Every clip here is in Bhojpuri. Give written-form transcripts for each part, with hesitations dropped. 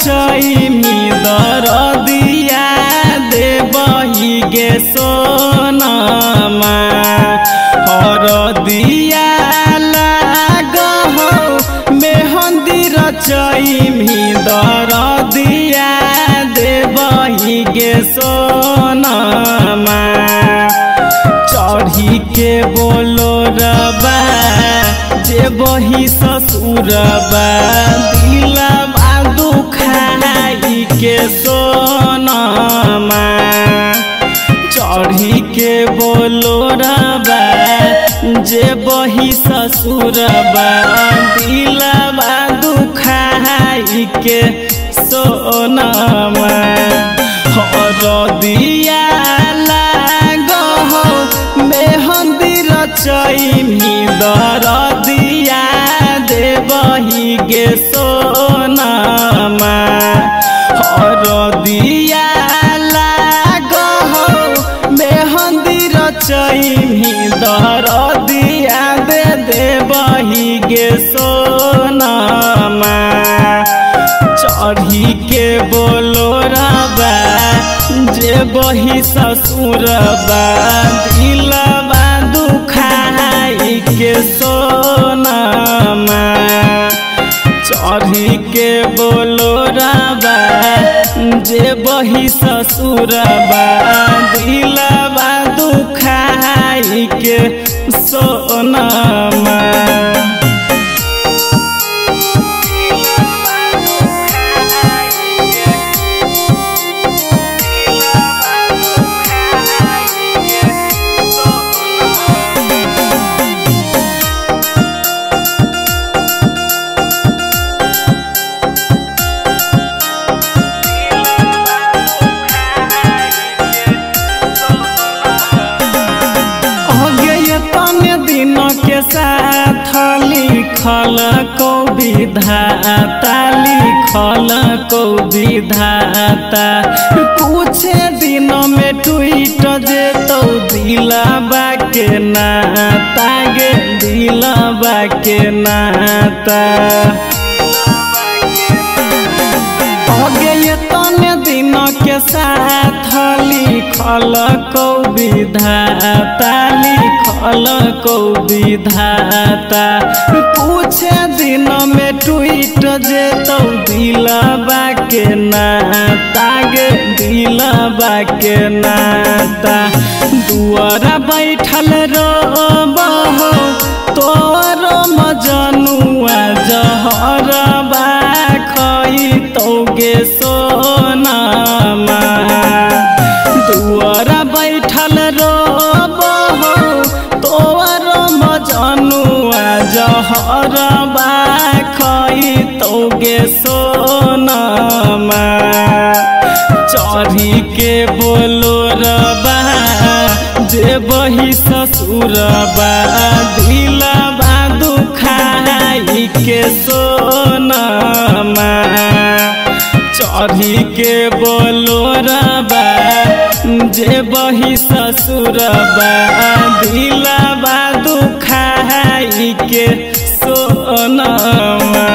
रचई दरदिया देबही गे सोनमा हरदिया लागहो मेहंदी रचई दरदिया देबही गे सोनमा चढ़ी के बोलो रबा जे बही ससुरबा दिलबा दुखाई के सोनमा चढ़ी के बोलो रबा जे बही ससुरबा दिलबा दुखाई के सोनमा हरदिया लागहो मेहंदी रचई दरदिया देबही गे सोनमा हरदिया लागहो मेहंदी रचई दरदिया देबही गे सोनमा चढ़ी के बोलो रबा जे बही ससुरबा दिलबा दुखाई के सोनमा चढ़ी के बोलो रबा जे बही ससुरबा दिलबा दुखाई के सोनमा साथ लिखल को विधाता लिखल को विधाता कुछ दिनों में टूट जेतो दिलबा के नाता गे दिलबा के नाता तने दिन के साथ लिखल को विधाता लिखल को विधाता कुछ दिन में टूट जेतो दिलबा के नाता गे दिलबा के नाता दुआरा बैठल रोबहो तोर मजनुआ जहरबा खई तोगे सोनमा दुआरा बैठल रोबहो तोर मजनुआ जहरबा खई तोगे सोनमा चढ़ी के बोलो रबा जे बही ससुरबा दिलबा दुखाई के सोनमा चढ़ी के बोलो रबा जे बही ससुरबा दिलबा दुखाई के सोनमा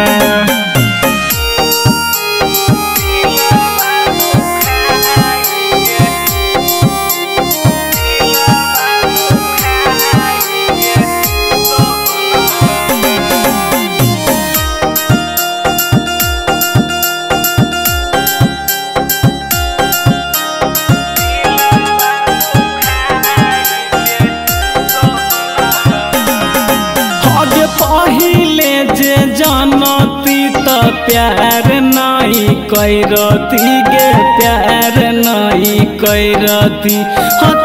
पहिले जे जानती त प्यार नहीं कैरती गे प्यार नहीं कैरती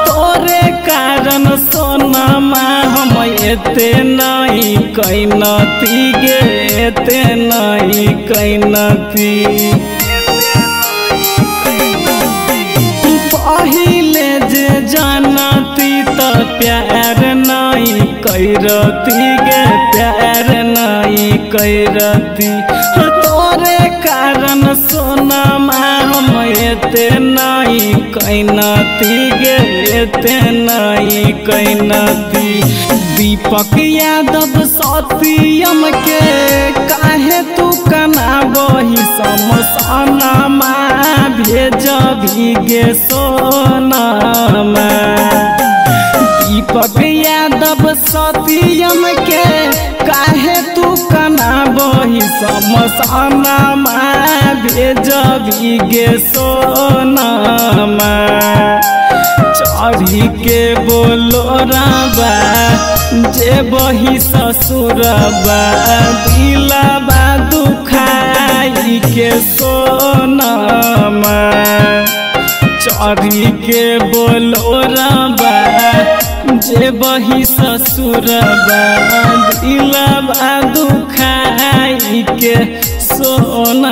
तोरे कारण सोनमा हम एते नहीं कैनती गे एते नहीं कैनती पहिले जे जानती त प्यार नहीं कैरती गे प्यार नहीं कैरती तोरे कारण सोनमा हम एते नहीं कैनती गे एते नहीं कैनती दीपक यादव सत्यम के काहे तू कना बही शमशानमा भेज भीगे सोनमा दीपक यादव सत्यम के काहे तू कना बही शमशानमा भेज भीगे सोनमा चढ़ी के बोलो राबा जे बही ससुरबा दिलबा दुखाई के सोनमा चढ़ी के बोलो राबा जे बही ससुरबा दिलबा दुखाई के सोना।